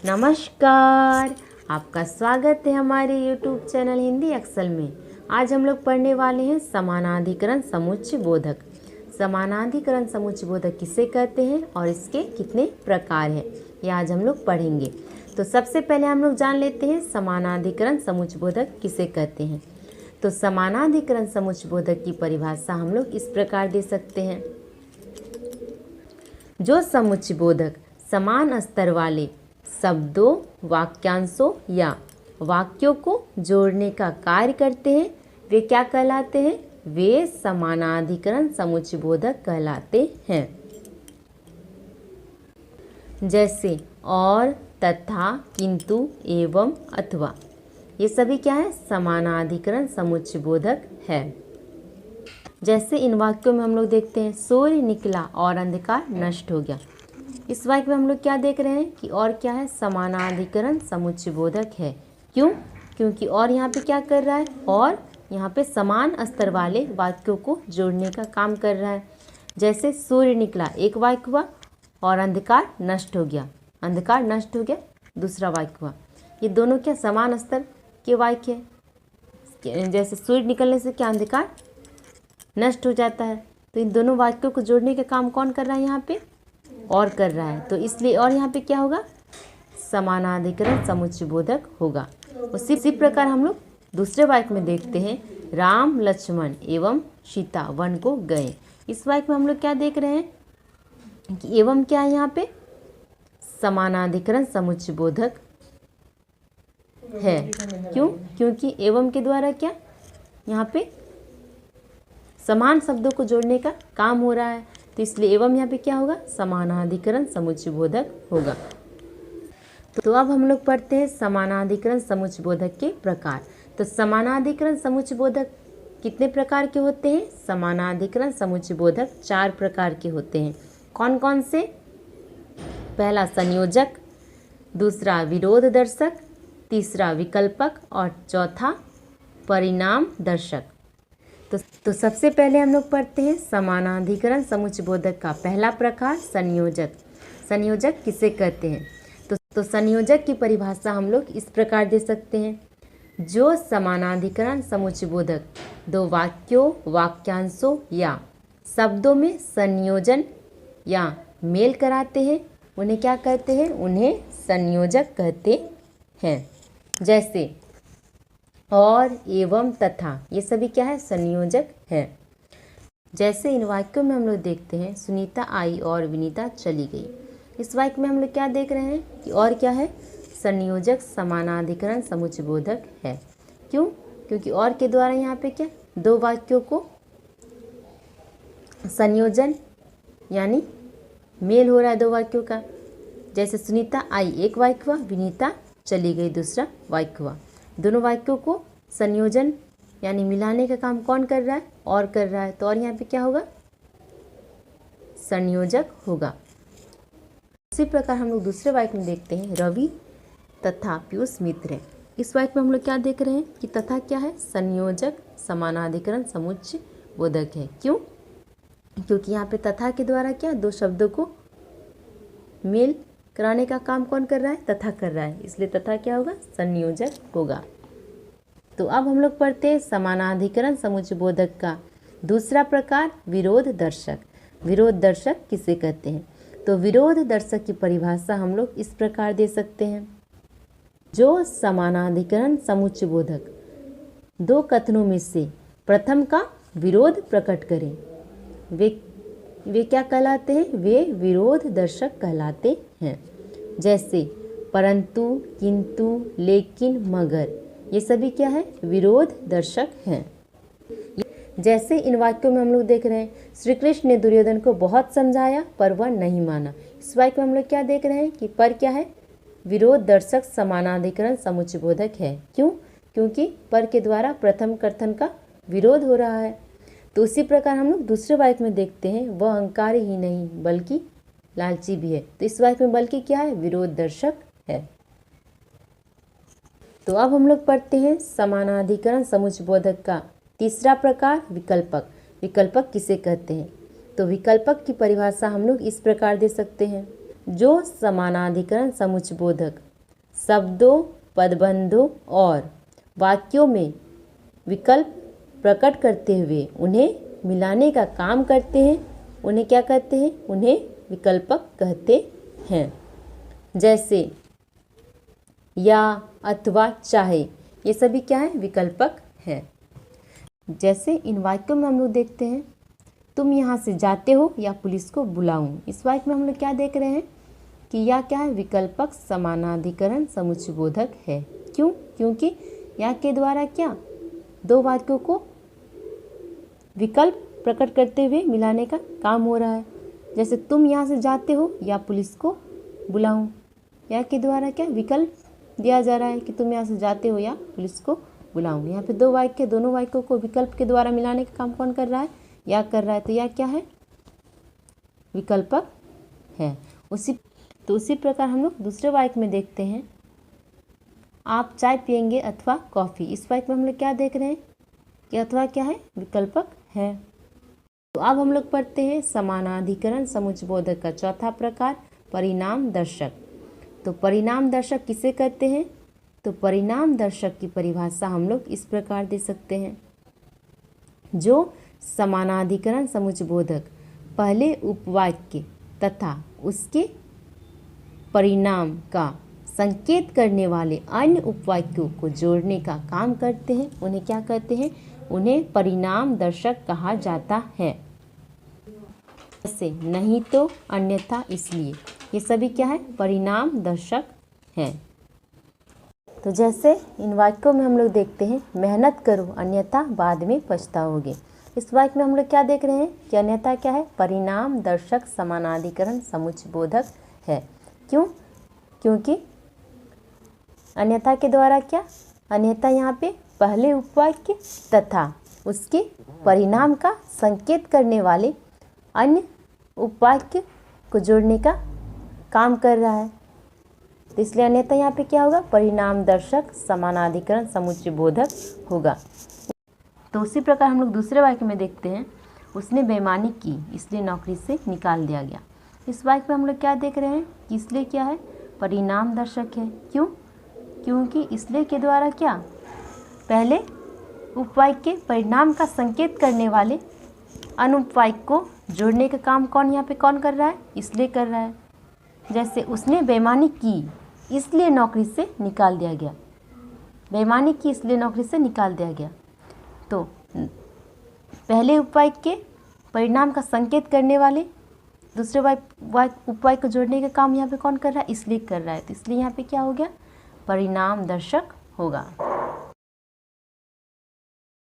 नमस्कार, आपका स्वागत है हमारे YouTube चैनल हिंदी अक्सर में। आज हम लोग पढ़ने वाले हैं समानाधिकरण समुच्चय बोधक। समानाधिकरण समुच्चय बोधक किसे कहते हैं और इसके कितने प्रकार हैं, ये आज हम लोग पढ़ेंगे। तो सबसे पहले हम लोग जान लेते हैं समानाधिकरण समुच्चय बोधक किसे कहते हैं। तो समानाधिकरण समुच्चय बोधक की परिभाषा हम लोग इस प्रकार दे सकते हैं। जो समुच्चय बोधक समान स्तर वाले शब्दों, वाक्यांशों या वाक्यों को जोड़ने का कार्य करते हैं, वे क्या कहलाते हैं? वे समानाधिकरण समुच्चय बोधक कहलाते हैं। जैसे और, तथा, किंतु, एवं, अथवा, ये सभी क्या है? समानाधिकरण समुच्चय बोधक है। जैसे इन वाक्यों में हम लोग देखते हैं, सूर्य निकला और अंधकार नष्ट हो गया। इस वाक्य में हम लोग क्या देख रहे हैं कि और क्या है? समानाधिकरण समुच्चय बोधक है। क्यों? क्योंकि और यहाँ पे क्या कर रहा है? और यहाँ पे समान स्तर वाले वाक्यों को जोड़ने का काम कर रहा है। जैसे सूर्य निकला एक वाक्य हुआ और अंधकार नष्ट हो गया, अंधकार नष्ट हो गया दूसरा वाक्य हुआ। ये दोनों क्या समान स्तर के वाक्य है। जैसे सूर्य निकलने से क्या अंधकार नष्ट हो जाता है, तो इन दोनों वाक्यों को जोड़ने का काम कौन कर रहा है? यहाँ पे और कर रहा है, तो इसलिए और यहाँ पे क्या होगा? समानाधिकरण समुच्चय बोधक होगा। उसी प्रकार हम लोग दूसरे वाक्य में देखते हैं, राम लक्ष्मण एवं सीता वन को गए। इस वाक्य में हम लोग क्या देख रहे हैं कि एवं क्या है? यहाँ पे समानाधिकरण समुच्चय बोधक है। क्यों? क्योंकि एवं के द्वारा क्या यहाँ पे समान शब्दों को जोड़ने का काम हो रहा है, तो इसलिए एवं यहाँ पे क्या होगा? समानाधिकरण समुच्चय बोधक होगा। तो अब हम लोग पढ़ते हैं समानाधिकरण समुच्चय बोधक के प्रकार। तो समानाधिकरण समुच्चय बोधक कितने प्रकार के होते हैं? समानाधिकरण समुच्चय बोधक 4 प्रकार के होते हैं। कौन कौन से? पहला संयोजक, दूसरा विरोध दर्शक, तीसरा विकल्पक और चौथा परिणाम दर्शक। तो सबसे पहले हम लोग पढ़ते हैं समानाधिकरण समुच्चय बोधक का पहला प्रकार संयोजक। संयोजक किसे कहते हैं? तो संयोजक की परिभाषा हम लोग इस प्रकार दे सकते हैं, जो समानाधिकरण समुच्चय बोधक दो वाक्यों, वाक्यांशों या शब्दों में संयोजन या मेल कराते हैं, उन्हें क्या कहते हैं? उन्हें संयोजक कहते हैं। जैसे और, एवं, तथा, ये सभी क्या है? संयोजक है। जैसे इन वाक्यों में हम लोग देखते हैं, सुनीता आई और विनीता चली गई। इस वाक्य में हम लोग क्या देख रहे हैं कि और क्या है? संयोजक समानाधिकरण समुच्चय बोधक है। क्यों? क्योंकि और के द्वारा यहाँ पे क्या दो वाक्यों को संयोजन यानी मेल हो रहा है दो वाक्यों का। जैसे सुनीता आई एक वाक्य हुआ, विनीता चली गई दूसरा वाक्य हुआ। दोनों वाक्यों को संयोजन यानी मिलाने का काम कौन कर रहा है? और कर रहा है, तो और यहाँ पे क्या होगा? संयोजक होगा। इसी प्रकार हम लोग दूसरे वाक्य में देखते हैं, रवि तथा पीयूष मित्र है। इस वाक्य में हम लोग क्या देख रहे हैं कि तथा क्या है? संयोजक समानाधिकरण समुच्चय बोधक है। क्यों? क्योंकि यहाँ पे तथा के द्वारा क्या दो शब्दों को मेल कराने का काम कौन कर रहा है? तथा कर रहा है, इसलिए तथा क्या होगा? संयोजक होगा। तो अब हम लोग पढ़ते हैं समानाधिकरण समुच्चय बोधक का दूसरा प्रकार विरोध दर्शक। विरोध दर्शक किसे कहते हैं? तो विरोध दर्शक की परिभाषा हम लोग इस प्रकार दे सकते हैं, जो समानाधिकरण समुच्चय बोधक दो कथनों में से प्रथम का विरोध प्रकट करें, वे क्या कहलाते हैं? वे विरोध दर्शक कहलाते हैं। जैसे परंतु, किंतु, लेकिन, मगर, ये सभी क्या है? विरोध दर्शक हैं। जैसे इन वाक्यों में हम लोग देख रहे हैं, श्री कृष्ण ने दुर्योधन को बहुत समझाया पर वह नहीं माना। इस वाक्य में हम लोग क्या देख रहे हैं कि पर क्या है? विरोध दर्शक समानाधिकरण समुच्चय बोधक है। क्यों? क्योंकि पर के द्वारा प्रथम कथन का विरोध हो रहा है। तो उसी प्रकार हम लोग दूसरे वाक्य में देखते हैं, वह अहंकारी ही नहीं बल्कि लालची भी है। तो इस वाक्य में बल्कि क्या है? विरोध दर्शक है। तो अब हम लोग पढ़ते हैं समानाधिकरण समुच्चय बोधक का तीसरा प्रकार विकल्पक। विकल्पक किसे कहते हैं? तो विकल्पक की परिभाषा हम लोग इस प्रकार दे सकते हैं, जो समानाधिकरण समुच्चयबोधक शब्दों, पदबंधों और वाक्यों में विकल्प प्रकट करते हुए उन्हें मिलाने का काम करते हैं, उन्हें क्या कहते हैं? उन्हें विकल्पक कहते हैं। जैसे या, अथवा, चाहे, ये सभी क्या है? विकल्पक है। जैसे इन वाक्यों में हम लोग देखते हैं, तुम यहाँ से जाते हो या पुलिस को बुलाऊं। इस वाक्य में हम लोग क्या देख रहे हैं कि या क्या है? विकल्पक समानाधिकरण समुच्चयबोधक है। क्यों? क्योंकि या के द्वारा क्या दो वाक्यों को विकल्प प्रकट करते हुए मिलाने का काम हो रहा है। जैसे तुम यहाँ से जाते हो या पुलिस को बुलाऊं, या के द्वारा क्या विकल्प दिया जा रहा है कि तुम यहाँ से जाते हो या पुलिस को बुलाऊं। यहाँ पे दो वाक्य, दोनों वाक्यों को विकल्प के द्वारा मिलाने का काम कौन कर रहा है? या कर रहा है। तो या क्या है? विकल्पक है। उसी प्रकार हम लोग दूसरे वाक्य में देखते हैं, आप चाय पियेंगे अथवा कॉफ़ी। इस वाक्य में हम लोग क्या देख रहे हैं कि अथवा क्या है? विकल्पक है। तो अब हम लोग पढ़ते हैं समानाधिकरण समुच्चयबोधक का चौथा प्रकार, परिणाम दर्शक। तो परिणाम दर्शक किसे कहते हैं? तो परिणाम दर्शक की परिभाषा हम लोग इस प्रकार दे सकते हैं, जो समानाधिकरण समुच्चयबोधक पहले उपवाक्य तथा उसके परिणाम का संकेत करने वाले अन्य उपवाक्यों को जोड़ने का काम करते हैं, उन्हें क्या कहते हैं? उन्हें परिणाम दर्शक कहा जाता है। जैसे नहीं तो, अन्यथा, इसलिए, ये सभी क्या है? परिणाम दर्शक हैं। तो जैसे इन वाक्यों में हम लोग देखते हैं, मेहनत करो अन्यथा बाद में पछताओगे। इस वाक्य में हम लोग क्या देख रहे हैं कि अन्यथा क्या है? परिणाम दर्शक समानाधिकरण समुच्चयबोधक है। क्यों? क्योंकि अन्यथा के द्वारा क्या? अन्यथा यहाँ पे पहले उपवाक्य तथा उसके परिणाम का संकेत करने वाले अन्य उपवाक्य को जोड़ने का काम कर रहा है। तो इसलिए अन्यथा यहाँ पे क्या होगा? परिणाम दर्शक समानाधिकरण समुच्चयबोधक होगा। तो उसी प्रकार हम लोग दूसरे वाक्य में देखते हैं, उसने बेईमानी की इसलिए नौकरी से निकाल दिया गया। इस वाक्य में हम लोग क्या देख रहे हैं कि इसलिए क्या है? परिणाम दर्शक है। क्यों? क्योंकि इसलिए के द्वारा क्या पहले उपवाक्य परिणाम का संकेत करने वाले अनुपवाक्य को जोड़ने का काम यहाँ पे कौन कर रहा है? इसलिए कर रहा है। जैसे उसने बेईमानी की इसलिए नौकरी से निकाल दिया गया। बेईमानी की इसलिए नौकरी से निकाल दिया गया। तो पहले उपवाक्य परिणाम का संकेत करने वाले दूसरे उपवाक्य को जोड़ने का काम यहाँ पे कौन कर रहा है? इसलिए कर रहा है। तो इसलिए यहाँ पे क्या हो गया? परिणाम दर्शक होगा।